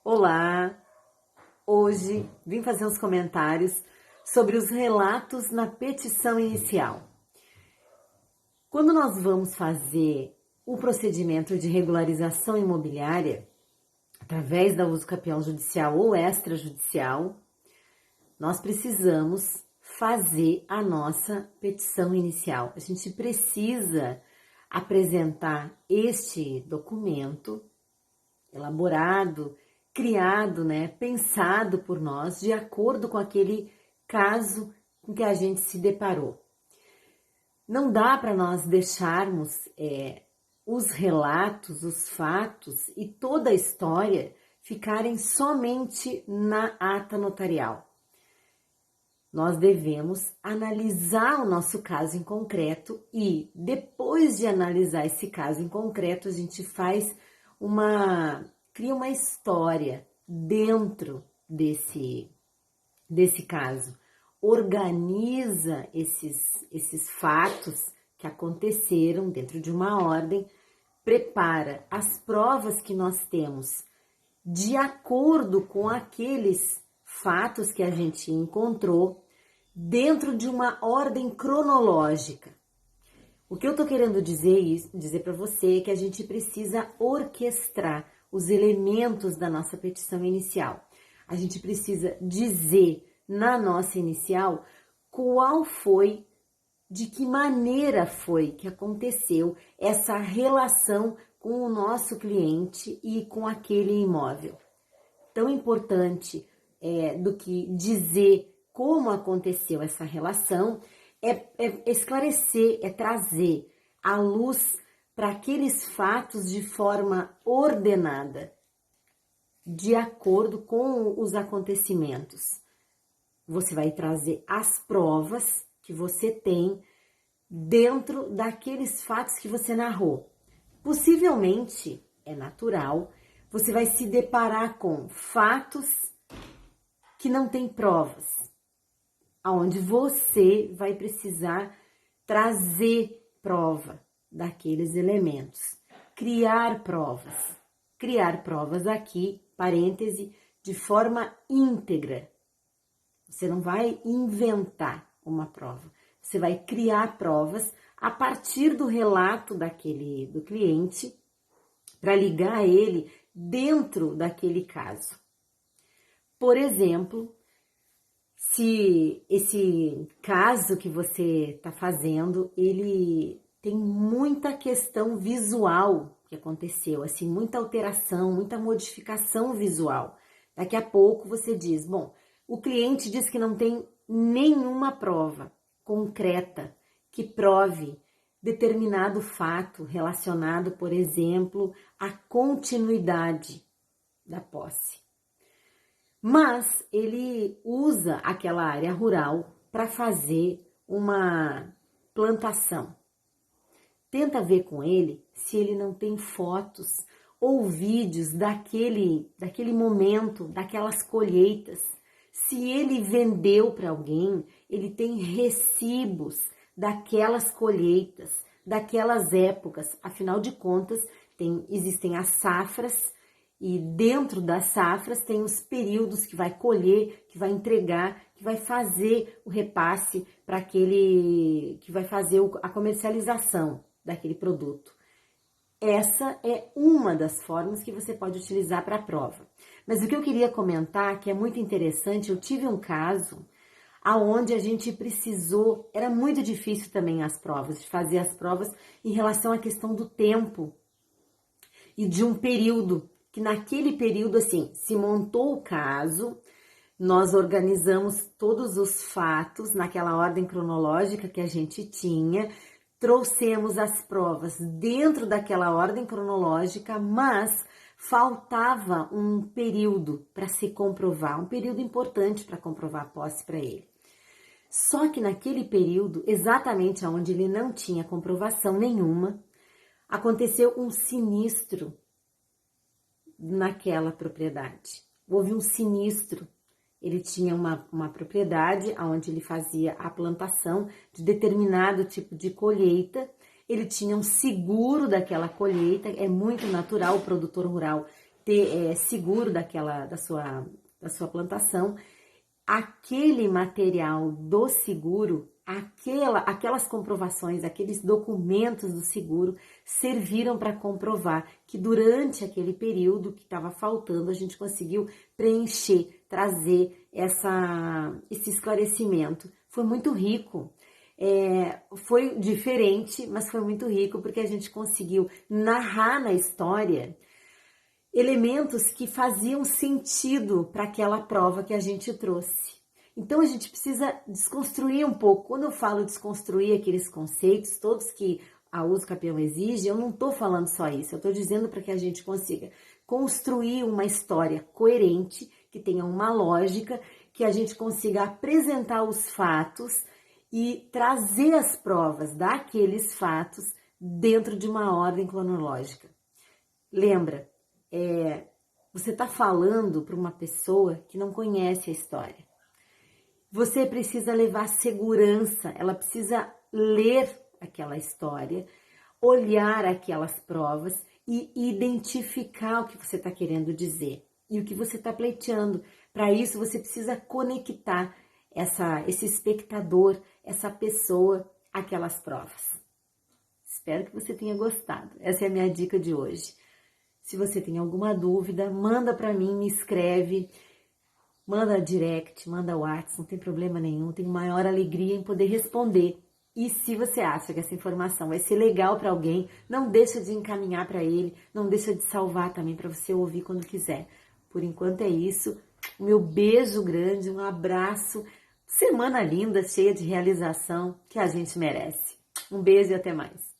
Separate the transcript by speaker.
Speaker 1: Olá! Hoje vim fazer uns comentários sobre os relatos na petição inicial. Quando nós vamos fazer o procedimento de regularização imobiliária, através da uso capião judicial ou extrajudicial, nós precisamos fazer a nossa petição inicial. A gente precisa apresentar este documento elaborado, criado, pensado por nós de acordo com aquele caso com que a gente se deparou. Não dá para nós deixarmos os relatos, os fatos e toda a história ficarem somente na ata notarial. Nós devemos analisar o nosso caso em concreto e, depois de analisar esse caso em concreto, a gente cria uma história dentro desse caso, organiza esses fatos que aconteceram dentro de uma ordem, prepara as provas que nós temos de acordo com aqueles fatos que a gente encontrou dentro de uma ordem cronológica. O que eu tô querendo dizer para você é que a gente precisa orquestrar os elementos da nossa petição inicial. A gente precisa dizer na nossa inicial qual foi, de que maneira foi que aconteceu essa relação com o nosso cliente e com aquele imóvel. Tão importante do que dizer como aconteceu essa relação é esclarecer, é trazer à luz para aqueles fatos de forma ordenada, de acordo com os acontecimentos. Você vai trazer as provas que você tem dentro daqueles fatos que você narrou. Possivelmente, é natural, você vai se deparar com fatos que não têm provas, aonde você vai precisar trazer prova daqueles elementos, criar provas aqui, parêntese, de forma íntegra. Você não vai inventar uma prova, você vai criar provas a partir do relato do cliente para ligar ele dentro daquele caso. Por exemplo, se esse caso que você está fazendo, ele tem muita questão visual que aconteceu, assim, muita alteração, muita modificação visual. Daqui a pouco você diz, bom, o cliente diz que não tem nenhuma prova concreta que prove determinado fato relacionado, por exemplo, à continuidade da posse. Mas ele usa aquela área rural para fazer uma plantação. Tenta ver com ele se ele não tem fotos ou vídeos daquele momento, daquelas colheitas. Se ele vendeu para alguém, ele tem recibos daquelas colheitas, daquelas épocas. Afinal de contas, existem as safras e dentro das safras tem os períodos que vai colher, que vai entregar, que vai fazer o repasse para aquele que vai fazer a comercialização daquele produto. Essa é uma das formas que você pode utilizar para a prova. Mas o que eu queria comentar, que é muito interessante, eu tive um caso aonde a gente precisou, era muito difícil também de fazer as provas em relação à questão do tempo e de um período, que naquele período, assim, se montou o caso, nós organizamos todos os fatos naquela ordem cronológica que a gente tinha, trouxemos as provas dentro daquela ordem cronológica, mas faltava um período para se comprovar, um período importante para comprovar a posse para ele. Só que naquele período, exatamente onde ele não tinha comprovação nenhuma, aconteceu um sinistro naquela propriedade. Houve um sinistro. Ele tinha uma propriedade onde ele fazia a plantação de determinado tipo de colheita. Ele tinha um seguro daquela colheita. É muito natural o produtor rural ter seguro da sua plantação, aquele material do seguro, aquelas comprovações, aqueles documentos do seguro serviram para comprovar que durante aquele período que estava faltando, a gente conseguiu preencher, trazer esse esclarecimento. Foi muito rico. Foi diferente, mas foi muito rico porque a gente conseguiu narrar na história elementos que faziam sentido para aquela prova que a gente trouxe. Então a gente precisa desconstruir um pouco. Quando eu falo desconstruir aqueles conceitos, todos que a Uso Capião exige, eu não estou falando só isso, eu estou dizendo para que a gente consiga construir uma história coerente, que tenha uma lógica, que a gente consiga apresentar os fatos e trazer as provas daqueles fatos dentro de uma ordem cronológica. Lembra, você está falando para uma pessoa que não conhece a história. Você precisa levar segurança, ela precisa ler aquela história, olhar aquelas provas e identificar o que você está querendo dizer e o que você está pleiteando. Para isso, você precisa conectar esse espectador, essa pessoa, àquelas provas. Espero que você tenha gostado. Essa é a minha dica de hoje. Se você tem alguma dúvida, manda para mim, me escreve, manda direct, manda WhatsApp, não tem problema nenhum, tenho maior alegria em poder responder. E se você acha que essa informação vai ser legal para alguém, não deixa de encaminhar para ele, não deixa de salvar também para você ouvir quando quiser. Por enquanto é isso, meu beijo grande, um abraço, semana linda, cheia de realização que a gente merece. Um beijo e até mais.